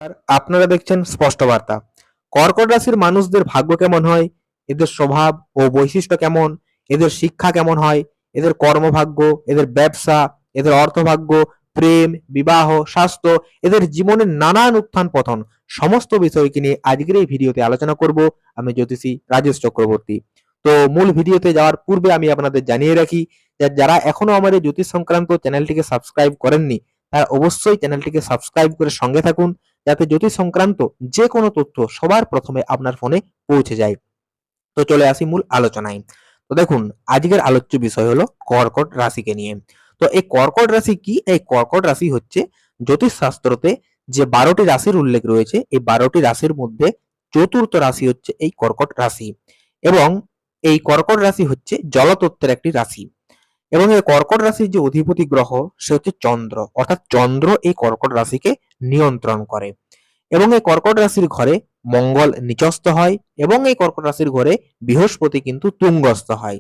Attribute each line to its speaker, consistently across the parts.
Speaker 1: আর আপনারা দেখছেন স্পষ্ট বার্তা। কর্কট রাশির মানুষদের ভাগ্য কেমন হয়, এদের স্বভাব ও বৈশিষ্ট্য কেমন, এদের শিক্ষা কেমন হয়, এদের কর্মভাগ্য, এদের ব্যবসা, এদের অর্থভাগ্য, প্রেম, বিবাহ, স্বাস্থ্য, এদের জীবনের নানান উত্থান পতন সমস্ত বিষয়কে নিয়ে আজকের এই ভিডিওতে আলোচনা করব। আমি জ্যোতিষী রাজেশ চক্রবর্তী। তো মূল ভিডিওতে যাওয়ার পূর্বে আমি আপনাদের জানিয়ে রাখি যে যারা এখনো আমার এই জ্যোতিষ সংক্রান্ত চ্যানেলটিকে সাবস্ক্রাইব করেননি, তারা অবশ্যই চ্যানেলটিকে সাবস্ক্রাইব করে সঙ্গে থাকুন, যাতে জ্যোতিষ সংক্রান্ত যে কোনো তথ্য সবার প্রথমে আপনার ফোনে পৌঁছে যায়। তো চলে আসি মূল আলোচনায়। তো দেখুন, আজকের আলোচ্য বিষয় হলো কর্কট রাশিকে নিয়ে। তো এই কর্কট রাশি কি? এই কর্কট রাশি হচ্ছে জ্যোতিষ শাস্ত্রতে যে 12টি রাশির উল্লেখ রয়েছে, এই 12টি রাশির মধ্যে চতুর্থ রাশি হচ্ছে এই কর্কট রাশি। এবং এই কর্কট রাশি হচ্ছে জলতত্ত্বের একটি রাশি। এবং এই কর্কট রাশির যে অধিপতি গ্রহ সে হচ্ছে চন্দ্র, অর্থাৎ চন্দ্র এই কর্কট রাশিকে নিয়ন্ত্রণ করে। এবং এই কর্কট রাশির ঘরে মঙ্গল নিচস্থ হয় এবং এই কর্কট রাশির ঘরে বৃহস্পতি কিন্তু তুঙ্গস্থ হয়।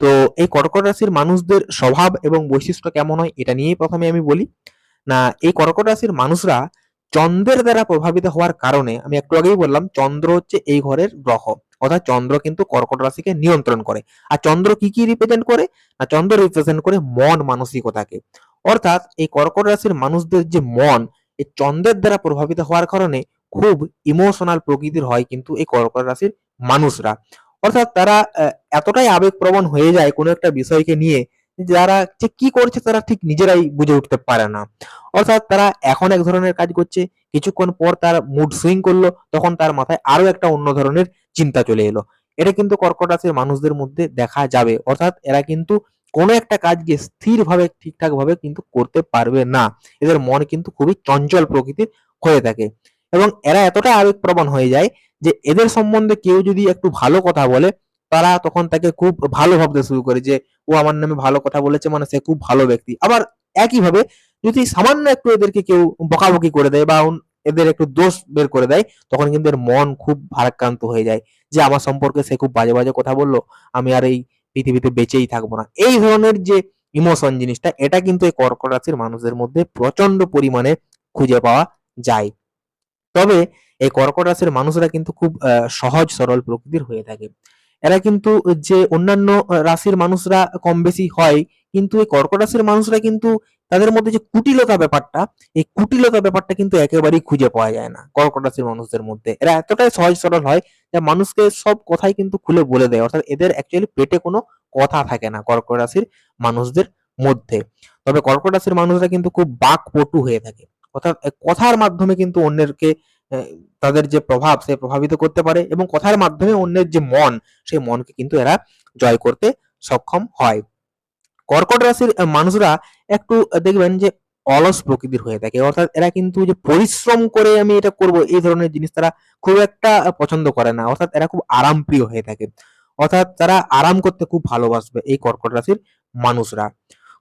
Speaker 1: তো এই কর্কট রাশির মানুষদের স্বভাব এবং বৈশিষ্ট্য কেমন হয় এটা নিয়েই প্রথমে আমি বলি। না, এই কর্কট রাশির মানুষরা চন্দ্রের দ্বারা প্রভাবিত হওয়ার কারণে, আমি একটু আগেই বললাম চন্দ্র হচ্ছে এই ঘরের গ্রহ, অর্থাৎ চন্দ্র কিন্তু কর্কট রাশিকে নিয়ন্ত্রণ করে। আর চন্দ্র কি কি রিপ্রেজেন্ট করে? না, চন্দ্র রিপ্রেজেন্ট করে মন মানসিকতাকে। অর্থাৎ এই কর্কট রাশির মানুষদের যে মন, এই চন্দ্রের দ্বারা প্রভাবিত হওয়ার কারণে খুব ইমোশনাল প্রকৃতির হয় কিন্তু এই কর্কট রাশির মানুষরা। অর্থাৎ তারা এতটাই আবেগপ্রবণ হয়ে যায় কোনো একটা বিষয়কে নিয়ে, যারা যে কি করছে তারা ঠিক নিজেরাই বুঝে উঠতে পারে না। অর্থাৎ তারা এখন এক ধরনের কাজ করছে, কিছুক্ষণ পর তার মুড সুইং করলো, তখন তার মাথায় আরো একটা অন্য ধরনের চিন্তা চলে এলো। এটা কিন্তু কর্কট রাশির মানুষদের মধ্যে দেখা যাবে। অর্থাৎ এরা কিন্তু কোনো একটা কাজকে স্থিরভাবে ঠিকঠাক ভাবে কিন্তু করতে পারবে না। এদের মন কিন্তু খুবই চঞ্চল প্রকৃতির হয়ে থাকে। এবং এরা এতটা আবেগপ্রবণ হয়ে যায় যে এদের সম্বন্ধে কেউ যদি একটু ভালো কথা বলে, তারা তখন তাকে খুব ভালো ভাবতে শুরু করে যে ও আমার নামে ভালো কথা বলেছে মানে সে খুব ভালো ব্যক্তি। আবার একইভাবে যদি সামান্য একটু এদেরকে কেউ বকাবকি করে দেয় বা এদের একটু দোষ বের করে দেয়, তখন কিন্তু এর মন খুব ভারাক্রান্ত হয়ে যায় যে আমার সম্পর্কে সে খুব বাজে বাজে কথা বললো, আমি আর এই পৃথিবীতে বেঁচেই থাকবো না। এই ধরনের যে ইমোশন জিনিসটা, এটা কিন্তু এই কর্কট রাশির মানুষদের মধ্যে প্রচন্ড পরিমাণে খুঁজে পাওয়া যায়। তবে এই কর্কট রাশির মানুষরা কিন্তু খুব সহজ সরল প্রকৃতির হয়ে থাকে। এরা কিন্তু যে অন্যান্য রাশির মানুষরা কম বেশি হয়, কিন্তু এই কর্কট রাশির মানুষরা কিন্তু তাদের মধ্যে যে কুটিলতা ব্যাপারটা, এই কুটিলতা ব্যাপারটা কিন্তু একেবারেই খুঁজে পাওয়া যায় না কর্কট রাশির মানুষদের মধ্যে। এরা এতটাই সহজ সরল হয় যে মানুষকে সব কথাই কিন্তু খুলে বলে দেয়। অর্থাৎ এদের অ্যাকচুয়ালি পেটে কোনো কথা থাকে না কর্কট রাশির মানুষদের মধ্যে। তবে কর্কট রাশির মানুষরা কিন্তু খুব বাকপটু হয়ে থাকে। অর্থাৎ কথার মাধ্যমে কিন্তু অন্যেরকে তাদের যে প্রভাব সে প্রভাবিত করতে পারে এবং কথার মাধ্যমে অন্যের যে মন, সেই মনকে কিন্তু এরা জয় করতে সক্ষম হয়। কর্কট রাশির মানুষরা একটু দেখবেন যে অলস প্রকৃতির হয়ে থাকে। অর্থাৎ এরা কিন্তু যে পরিশ্রম করে আমি এটা করব এই ধরনের জিনিস তারা খুব একটা পছন্দ করে না। অর্থাৎ এরা খুব আরামপ্রিয় হয়ে থাকে। অর্থাৎ তারা আরাম করতে খুব ভালোবাসবে এই কর্কট রাশির মানুষরা।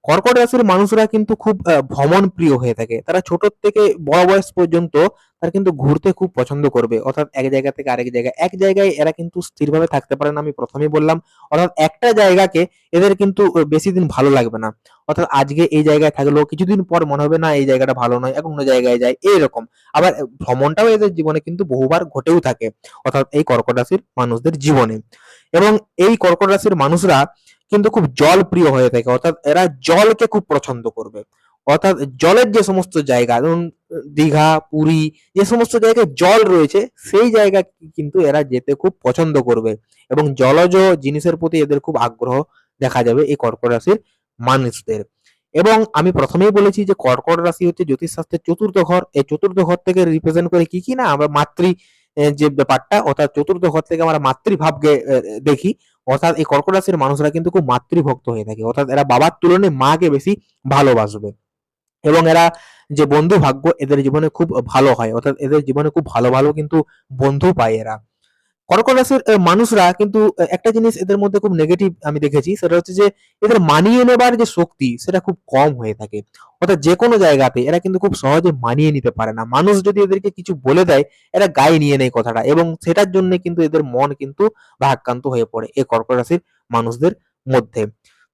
Speaker 1: কর্কট রাশির মানুষরা কিন্তু খুব ভ্রমণ প্রিয় হয়ে থাকে। তারা ছোট থেকে বড় বয়স পর্যন্ত তারা কিন্তু ঘুরতে খুব পছন্দ করবে। অর্থাৎ এক জায়গা থেকে আরেক জায়গায়, এক জায়গায় এরা কিন্তু স্থিরভাবে থাকতে পারে না, আমি প্রথমেই বললাম। অর্থাৎ একটা জায়গাকে এদের কিন্তু বেশি দিন ভালো লাগবে না। অর্থাৎ আজকে এই জায়গায় থাকলেও কিছুদিন পর মনে হবে না এই জায়গাটা ভালো নয়, এখন অন্য জায়গায় যায়, এইরকম। আবার ভ্রমণটাও এদের জীবনে কিন্তু বহুবার ঘটেও থাকে, অর্থাৎ এই কর্কট রাশির মানুষদের জীবনে। এবং এই কর্কট রাশির মানুষরা কিন্তু খুব জল প্রিয় হয়ে থাকে। অর্থাৎ এরা জলকে খুব পছন্দ করবে। অর্থাৎ জলের যে সমস্ত জায়গা, ধরুন দীঘা, পুরী, যে সমস্ত জায়গায় জল রয়েছে সেই জায়গা কিন্তু এরা যেতে খুব পছন্দ করবে। এবং জলজ জিনিসের প্রতি এদের খুব আগ্রহ দেখা যাবে এই কর্কট রাশির মানুষদের। এবং আমি প্রথমেই বলেছি যে কর্কট রাশি হচ্ছে জ্যোতিষশাস্ত্রের চতুর্থ ঘর। এই চতুর্থ ঘর থেকে রিপ্রেজেন্ট করে কি কি না, আমরা মাতৃ যে ব্যাপারটা, অর্থাৎ চতুর্থ ঘর থেকে আমরা মাতৃভাবকে দেখি। অর্থাৎ এই কর্কট রাশির মানুষরা কিন্তু খুব মাতৃভক্ত হয়ে থাকে। অর্থাৎ এরা বাবার তুলনায় মাকে বেশি ভালোবাসবে। এবং এরা যে বন্ধু ভাগ্য এদের জীবনে খুব ভালো হয়। অর্থাৎ এদের জীবনে খুব ভালো ভালো কিন্তু বন্ধু পায় এরা। কর্কট রাশির মানুষরা কিন্তু একটা জিনিস এদের মধ্যে খুব নেগেটিভ আমি দেখেছি, সেটা হচ্ছে যে এদের মানিয়ে নেবার যে শক্তি সেটা খুব কম হয়ে থাকে। অর্থাৎ যে কোনো জায়গাতে এরা কিন্তু খুব সহজে মানিয়ে নিতে পারে না। মানুষ যদি এদেরকে কিছু বলে দেয়, এরা গায়ে নিয়ে নেয় কথাটা, এবং সেটার জন্য কিন্তু এদের মন কিন্তু ভারাক্রান্ত হয়ে পড়ে এই কর্কট রাশির মানুষদের মধ্যে।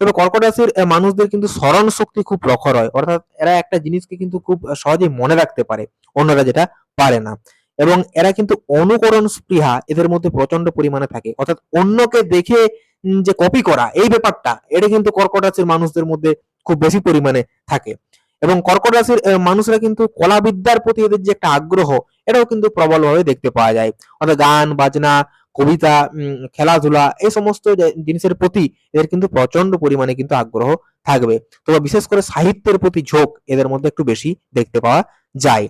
Speaker 1: তবে কর্কট রাশির মানুষদের কিন্তু স্মরণ শক্তি খুব প্রখর হয়। অর্থাৎ এরা একটা জিনিসকে কিন্তু খুব সহজেই মনে রাখতে পারে, অন্যরা যেটা পারে না। এবং এরা কিন্তু অনুকরণ স্পৃহা এদের মধ্যে প্রচন্ড পরিমাণে থাকে, অর্থাৎ অন্যকে দেখে যে কপি করা এই ব্যাপারটা, এটা কিন্তু কর্কট রাশির মানুষদের মধ্যে খুব বেশি পরিমাণে থাকে। এবং কর্কট রাশির মানুষরা কিন্তু কলাবিদ্যার প্রতি এদের যে একটা আগ্রহ, এটাও কিন্তু প্রবলভাবে দেখতে পাওয়া যায়। অর্থাৎ গান বাজনা, কবিতা, খেলাধুলা, এই সমস্ত জিনিসের প্রতি এদের কিন্তু প্রচন্ড পরিমাণে কিন্তু আগ্রহ থাকবে। তবে বিশেষ করে সাহিত্যের প্রতি ঝোঁক এদের মধ্যে একটু বেশি দেখতে পাওয়া যায়।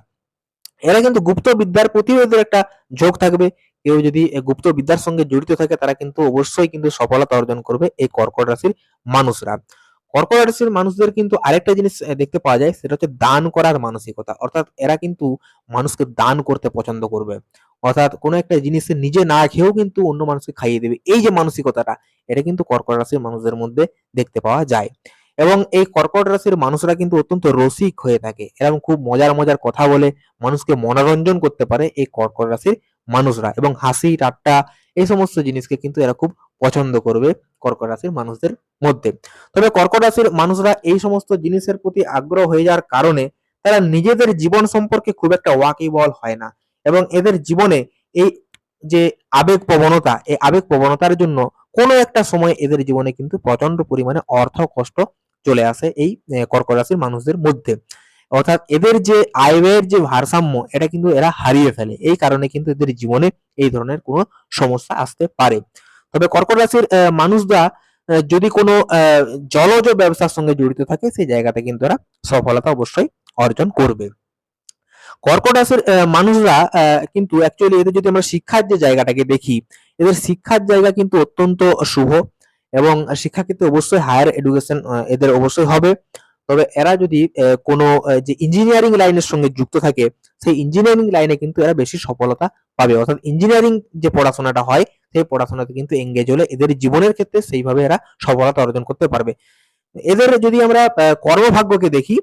Speaker 1: এরা কিন্তু গুপ্ত বিদ্যার প্রতিও এদের একটা ঝোঁক থাকবে। কেউ যদি গুপ্ত বিদ্যার সঙ্গে জড়িত থাকে, তারা কিন্তু অবশ্যই কিন্তু সফলতা অর্জন করবে এই কর্কট রাশির মানুষরা। কর্কট রাশির মানুষদের কিন্তু আরেকটা জিনিস দেখতে পাওয়া যায়, সেটা হচ্ছে দান করার মানসিকতা। অর্থাৎ এরা কিন্তু মানুষকে দান করতে পছন্দ করবে। অর্থাৎ কোনো একটা জিনিস নিজে না খেয়েও কিন্তু অন্য মানুষকে খাইয়ে দেবে, এই যে মানসিকতাটা, এটা কিন্তু কর্কট রাশির মানুষদের মধ্যে দেখতে পাওয়া যায়। এবং এই কর্কট রাশির মানুষরা কিন্তু অত্যন্ত রসিক হয়ে থাকে, এরকম খুব মজার মজার কথা বলে মানুষকে মনোরঞ্জন করতে পারে এই কর্কট রাশির মানুষরা। এবং হাসি ঠাট্টা এই সমস্ত জিনিসকে কিন্তু এরা খুব পছন্দ করবে কর্কট রাশির মানুষদের মধ্যে। তবে কর্কট রাশির মানুষরা এই সমস্ত জিনিসের প্রতি আগ্রহ হয়ে যাওয়ার কারণে তারা নিজেদের জীবন সম্পর্কে খুব একটা ওয়াকিবহাল হয় না। এবং এদের জীবনে এই যে আবেগ প্রবণতা, এই আবেগ প্রবণতার জন্য কোনো একটা সময় এদের জীবনে কিন্তু প্রচন্ড পরিমাণে অর্থ কষ্ট চলে আসে এই কর্কট রাশির মানুষদের মধ্যে। অর্থাৎ এদের যে আয় ব্যয়ের যে ভারসাম্য, এটা কিন্তু এরা হারিয়ে ফেলে। এই কারণে কিন্তু এদের জীবনে এই ধরনের কোনো সমস্যা আসতে পারে। তবে কর্কট রাশির মানুষরা যদি কোনো জলজ ব্যবসার সঙ্গে জড়িত থাকে, সেই জায়গাতে কিন্তু এরা সফলতা অবশ্যই অর্জন করবে। কর্কট রাশির মানুষরা কিন্তু অ্যাকচুয়ালি এদের যদি আমরা শিক্ষার যে জায়গাটাকে দেখি, এদের শিক্ষার জায়গা কিন্তু অত্যন্ত শুভ। এবং শিক্ষা ক্ষেত্রে অবশ্যই হায়ার এডুকেশন এদের অবশ্যই হবে। তবে এরা যদি কোনো যে ইঞ্জিনিয়ারিং লাইনের সঙ্গে যুক্ত থাকে, সেই ইঞ্জিনিয়ারিং লাইনে কিন্তু এরা বেশি সফলতা পাবে। অর্থাৎ ইঞ্জিনিয়ারিং যে পড়াশোনাটা হয়, সেই পড়াশোনাতে কিন্তু এঙ্গেজ হলে এদের জীবনের ক্ষেত্রে সেইভাবে এরা সফলতা অর্জন করতে পারবে। এদের যদি আমরা কর্মভাগ্যকে দেখি,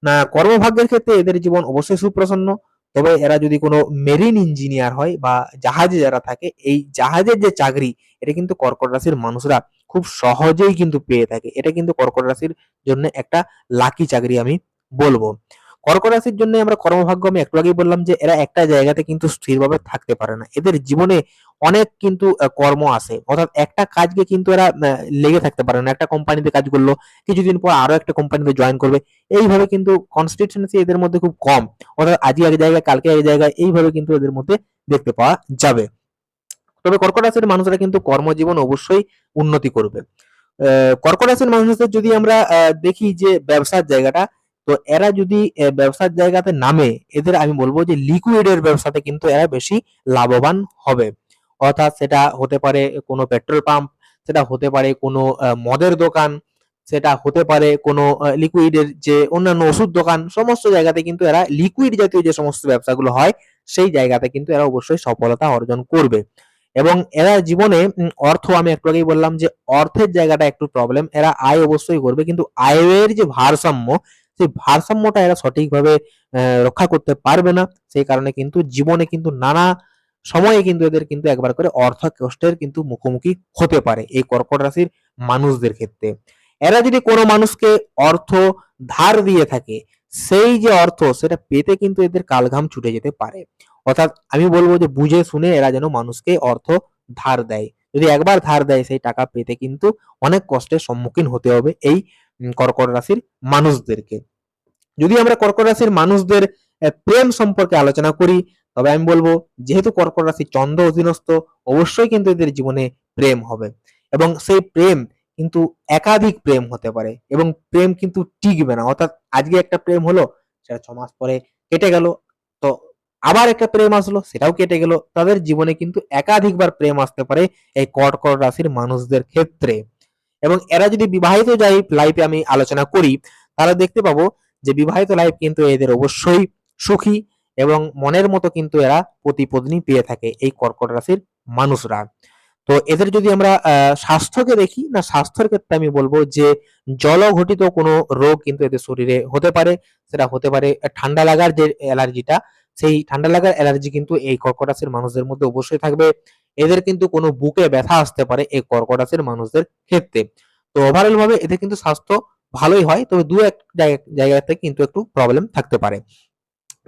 Speaker 1: না কর্মভাগ্যের ক্ষেত্রে এদের জীবন অবশ্যই সুপ্রসন্ন। তবে এরা যদি কোনো মেরিন ইঞ্জিনিয়ার হয় বা জাহাজে যারা থাকে, এই জাহাজের যে চাকরি, এটা কিন্তু কর্কট রাশির মানুষরা খুব সহজেই কিন্তু পেয়ে থাকে। এটা কিন্তু কর্কট রাশির জন্য একটা লাকি চাকরি আমি বলবো। কর্কট রাশির জন্য আমরা কর্মভাগ্য, আমি একটু আগেই বললাম যে এরা একটা জায়গাতে কিন্তু স্থিরভাবে থাকতে পারে না। এদের জীবনে অনেক কিন্তু কর্ম আসে, অর্থাৎ একটা কাজকে কিন্তু এরা লেগে থাকতে পারে না। একটা কোম্পানিতে কাজ করলো, কিছুদিন পর আরো একটা কোম্পানিতে জয়েন করবে। এইভাবে কিন্তু কনসিস্টেন্সি এদের মধ্যে খুব কম। অর্থাৎ আজকে এক জায়গায়, কালকে এক জায়গায়, এইভাবে কিন্তু এদের মধ্যে দেখতে পাওয়া যাবে। তবে কর্কট রাশির মানুষরা কিন্তু কর্মজীবন অবশ্যই উন্নতি করবে। কর্কট রাশির মানুষদের যদি আমরা দেখি যে ব্যবসার জায়গাটা, তো এরা যদি ব্যবসার জায়গাতে নামে, এদের আমি বলবো যে লিকুইডের ব্যবসাতে কিন্তু এরা বেশি লাভবান হবে। অর্থাৎ সেটা হতে পারে কোনো পেট্রোল পাম্প, সেটা হতে পারে কোনো মদের দোকান, সেটা হতে পারে কোনো লিকুইডের যে অন্যান্য ওষুধ দোকান, সমস্ত জায়গাতে কিন্তু এরা লিকুইড জাতীয় যে সমস্ত ব্যবসাগুলো হয়, সেই জায়গাতে কিন্তু এরা অবশ্যই সফলতা অর্জন করবে। এবং এরা জীবনে অর্থ, আমি একটু আগেই বললাম যে অর্থের জায়গাটা একটু প্রবলেম, এরা আয় অবশ্যই করবে, কিন্তু আয়ের যে ভারসাম্য, সেই ভারসাম্যটা এরা সঠিকভাবে রক্ষা করতে পারবে না। সেই কারণে কিন্তু জীবনে কিন্তু নানা সময়ে কিন্তু এদের কিন্তু একবার করে অর্থ কষ্টের কিন্তু মুখোমুখি হতে পারে এই কর্কট রাশির মানুষদের ক্ষেত্রে। এরা যদি কোনো মানুষকে অর্থ ধার দিয়ে থাকে, সেই যে অর্থ সেটা পেতে কিন্তু এদের কালঘাম ছুটে যেতে পারে। অর্থাৎ আমি বলবো যে বুঝে শুনে এরা যেন মানুষকে অর্থ ধার দেয়। যদি একবার ধার দেয়, সেই টাকা পেতে কিন্তু অনেক কষ্টের সম্মুখীন হতে হবে এই কর্কট রাশির মানুষদেরকে। যদি আমরা কর্কট রাশির মানুষদের প্রেম সম্পর্কে আলোচনা করি, তবে আমি বলবো যেহেতু কর্কট রাশি চন্দ্র অধীনস্থ, অবশ্যই কিন্তু এদের জীবনে প্রেম হবে। এবং সেই প্রেম কিন্তু একাধিক প্রেম হতে পারে, এবং প্রেম কিন্তু টিকবে না। অর্থাৎ আজকে একটা প্রেম হলো, সেটা 6 মাস পরে কেটে গেল, তো আবার একটা প্রেম আসলো, সেটাও কেটে গেল। তাদের জীবনে কিন্তু একাধিকবার প্রেম আসতে পারে এই কর্কট রাশির মানুষদের ক্ষেত্রে। এবং এরা যদি বিবাহিত লাইফে আমি আলোচনা করি, তাহলে দেখতে পাবো যে বিবাহিত লাইফ কিন্তু এদের অবশ্যই সুখী, এবং মনের মতো কিন্তু এরা পতি পত্নী পেয়ে থাকে এই কর্কট রাশির মানুষরা। তো এদের যদি আমরা স্বাস্থ্যকে দেখি, না স্বাস্থ্যের ক্ষেত্রে আমি বলবো যে জলঘটিত কোনো রোগ কিন্তু এদের শরীরে হতে পারে। সেটা হতে পারে ঠান্ডা লাগার যে অ্যালার্জিটা, সেই ঠান্ডা লাগার অ্যালার্জি কিন্তু এই কর্কট রাশির মানুষদের মধ্যে অবশ্যই থাকবে। এদের কিন্তু কোনো বুকে ব্যথা আসতে পারে এই কর্কট রাশির মানুষদের ক্ষেত্রে। তো ওভারঅল ভাবে এদের কিন্তু স্বাস্থ্য ভালোই হয়, তবে দু এক জায়গাতে কিন্তু একটু প্রবলেম থাকতে পারে।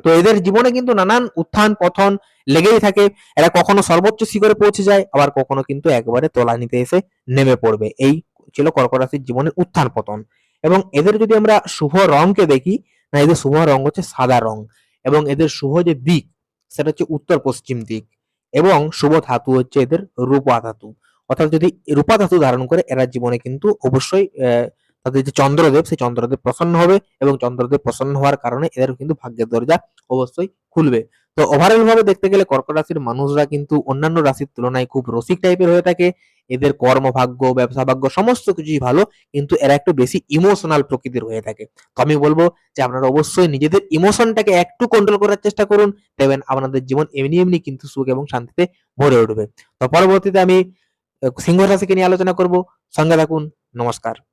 Speaker 1: তো এদের জীবনে কিন্তু নানান উত্থান পতন লেগেই থাকে। এরা কখনো সর্বোচ্চ শিখরে পৌঁছে যায়, আবার কখনো কিন্তু একবারে তলানিতে এসে নেমে পড়বে। এই ছিল কর্কট রাশির জীবনের উত্থান পতন। এবং এদের যদি আমরা শুভ রংকে দেখি, না এদের শুভ রং হচ্ছে সাদা রং, এবং এদের শুভ যে দিক সেটা হচ্ছে উত্তর পশ্চিম দিক, এবং শুভ ধাতু হচ্ছে এদের রূপা ধাতু। অর্থাৎ যদি রূপা ধাতু ধারণ করে এরা জীবনে কিন্তু অবশ্যই তাদের যে চন্দ্রদেব, সেই চন্দ্রদেব প্রসন্ন হবে, এবং চন্দ্রদেব প্রসন্ন হওয়ার কারণে এদের কিন্তু ভাগ্যের দরজা অবশ্যই খুলবে। তো ওভারঅল ভাবে দেখতে গেলে কর্কট রাশির মানুষরা কিন্তু অন্যান্য রাশির তুলনায় খুব রসিক টাইপের হয়ে থাকে। এদের কর্মভাগ্য, ব্যবসা ভাগ্য সমস্ত কিছুই ভালো, কিন্তু এরা একটু বেশি ইমোশনাল প্রকৃতির হয়ে থাকে। তো আমি বলবো যে আপনারা অবশ্যই নিজেদের ইমোশনটাকে একটু কন্ট্রোল করার চেষ্টা করুন, দেখবেন আপনাদের জীবন এমনি এমনি কিন্তু সুখ এবং শান্তিতে ভরে উঠবে। তো পরবর্তীতে আমি সিংহ রাশিকে নিয়ে আলোচনা করব। সঙ্গে থাকুন। নমস্কার।